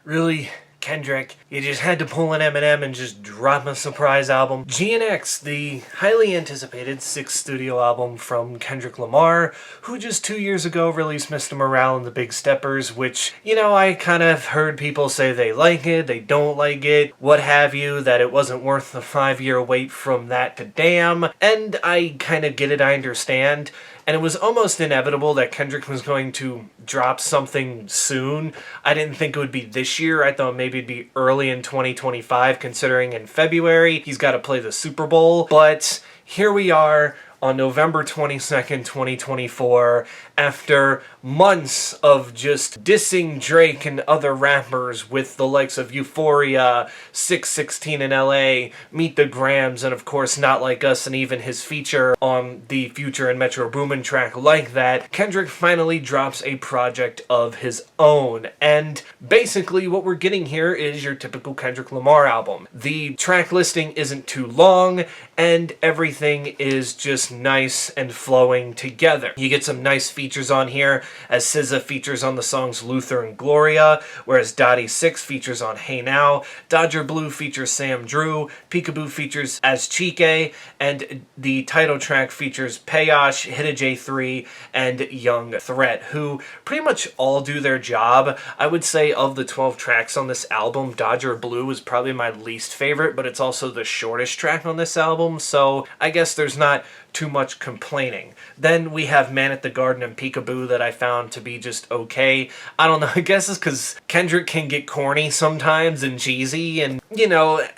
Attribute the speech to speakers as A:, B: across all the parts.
A: Really, Kendrick, you just had to pull an Eminem and just drop a surprise album. GNX, the highly anticipated sixth studio album from Kendrick Lamar, who just 2 years ago released Mr. Morale and the Big Steppers, which, I kind of heard people say they like it, they don't like it, what have you, that it wasn't worth the 5-year wait from that to Damn, and I kind of get it, I understand. And it was almost inevitable that Kendrick was going to drop something soon. I didn't think it would be this year. I thought maybe it'd be early in 2025, considering in February he's got to play the Super Bowl. But here we are on November 22nd, 2024, after months of just dissing Drake and other rappers with the likes of Euphoria, 616 in LA, Meet the Grams, and of course Not Like Us, and even his feature on the Future and Metro Boomin track Like That, Kendrick finally drops a project of his own. And basically what we're getting here is your typical Kendrick Lamar album. The track listing isn't too long, and everything is just nice and flowing together. You get some nice features on here, as SZA features on the songs Luther and Gloria, whereas Dottie 6 features on Hey Now, Dodger Blue features Sam Drew, Peekaboo features As Chike, and the title track features Payosh, Hit a J3, and Young Threat, who pretty much all do their job. I would say of the 12 tracks on this album, Dodger Blue is probably my least favorite, but it's also the shortest track on this album, so I guess there's not too much complaining. Then we have Man at the Garden and Peekaboo that I found to be just okay. I don't know, I guess it's because Kendrick can get corny sometimes and cheesy, and,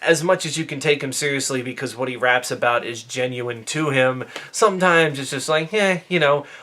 A: as much as you can take him seriously because what he raps about is genuine to him, sometimes it's just like, a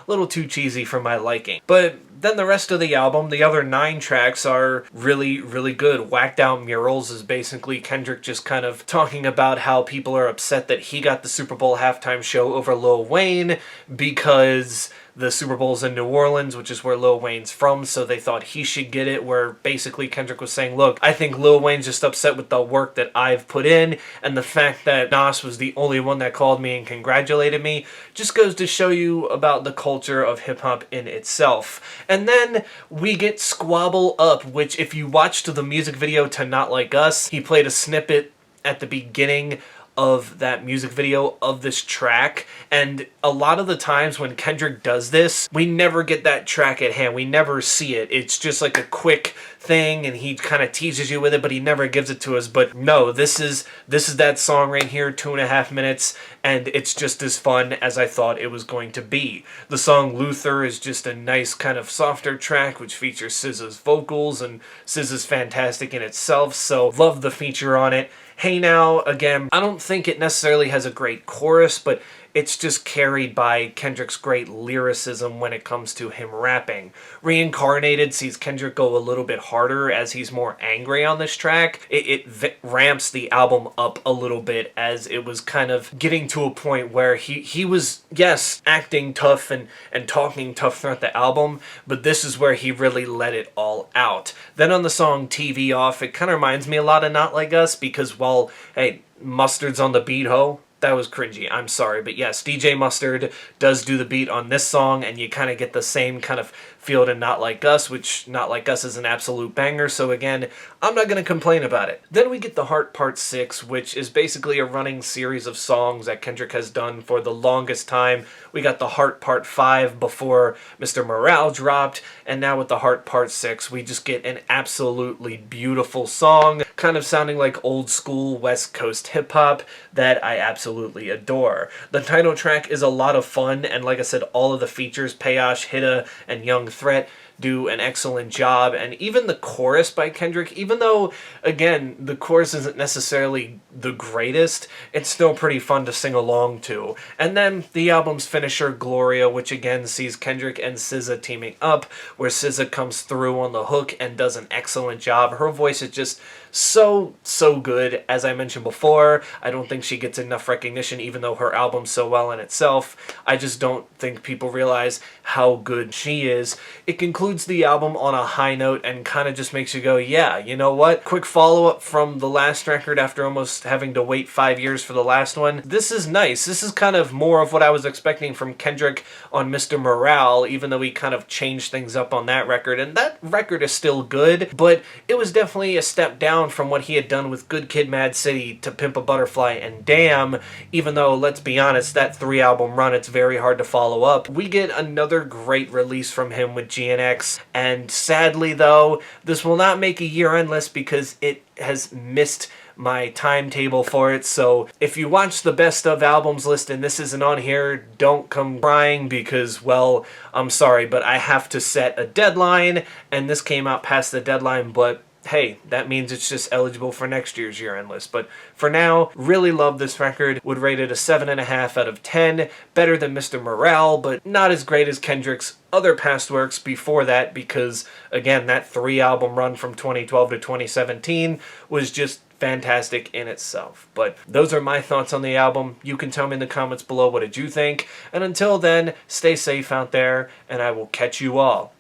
A: little too cheesy for my liking. But then the rest of the album, the other 9 tracks are really, really good. Whacked Out Murals is basically Kendrick just kind of talking about how people are upset that he got the Super Bowl halftime show over Lil Wayne because the Super Bowl's in New Orleans, which is where Lil Wayne's from, so they thought he should get it, where basically Kendrick was saying, look, I think Lil Wayne's just upset with the work that I've put in, and the fact that Nas was the only one that called me and congratulated me just goes to show you about the culture of hip-hop in itself. And then we get Squabble Up, which if you watched the music video to Not Like Us, he played a snippet at the beginning of that music video of this track, and a lot of the times when Kendrick does this, we never get that track at hand. We never see it. It's just like a quick thing and he kind of teases you with it, but he never gives it to us. But no, this is that song right here, 2.5 minutes, and it's just as fun as I thought it was going to be. The song Luther is just a nice kind of softer track which features SZA's vocals, and SZA's fantastic in itself, so love the feature on it. Hey Now, again, I don't think it necessarily has a great chorus, but it's just carried by Kendrick's great lyricism when it comes to him rapping. Reincarnated sees Kendrick go a little bit harder as he's more angry on this track. It ramps the album up a little bit as it was kind of getting to a point where he was, yes, acting tough and talking tough throughout the album, but this is where he really let it all out. Then on the song TV Off, it kind of reminds me a lot of Not Like Us, because while, hey, Mustard's on the beat, ho, that was cringy, I'm sorry, but yes, DJ Mustard does do the beat on this song, and you kind of get the same kind of feel to Not Like Us, which Not Like Us is an absolute banger, so again, I'm not going to complain about it. Then we get The Heart Part 6, which is basically a running series of songs that Kendrick has done for the longest time. We got The Heart Part 5 before Mr. Morale dropped, and now with The Heart Part 6, we just get an absolutely beautiful song, kind of sounding like old school West Coast hip-hop that I absolutely adore. The title track is a lot of fun, and like I said, all of the features, Payosh, Hitta, and Young Threat, do an excellent job, and even the chorus by Kendrick, even though, again, the chorus isn't necessarily the greatest, it's still pretty fun to sing along to. And then the album's finisher, Gloria, which again sees Kendrick and SZA teaming up, where SZA comes through on the hook and does an excellent job. Her voice is just so good. As I mentioned before, I don't think she gets enough recognition, even though her album's so well in itself. I just don't think people realize how good she is. It concludes concludes the album on a high note and kind of just makes you go, yeah, you know what? Quick follow-up from the last record after almost having to wait 5 years for the last one. This is nice. This is kind of more of what I was expecting from Kendrick on Mr. Morale, even though he kind of changed things up on that record. And that record is still good, but it was definitely a step down from what he had done with Good Kid, Mad City to Pimp a Butterfly and Damn, even though, let's be honest, that 3-album run, it's very hard to follow up. We get another great release from him with GNX, and sadly though, this will not make a year-end list because it has missed my timetable for it. So if you watch the best of albums list and this isn't on here, don't come crying because, well, I'm sorry, but I have to set a deadline, and this came out past the deadline, but hey, that means it's just eligible for next year's year-end list. But for now, really love this record. Would rate it a 7.5 out of 10. Better than Mr. Morale, but not as great as Kendrick's other past works before that because, again, that 3-album run from 2012 to 2017 was just fantastic in itself. But those are my thoughts on the album. You can tell me in the comments below what did you think. And until then, stay safe out there, and I will catch you all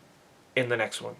A: in the next one.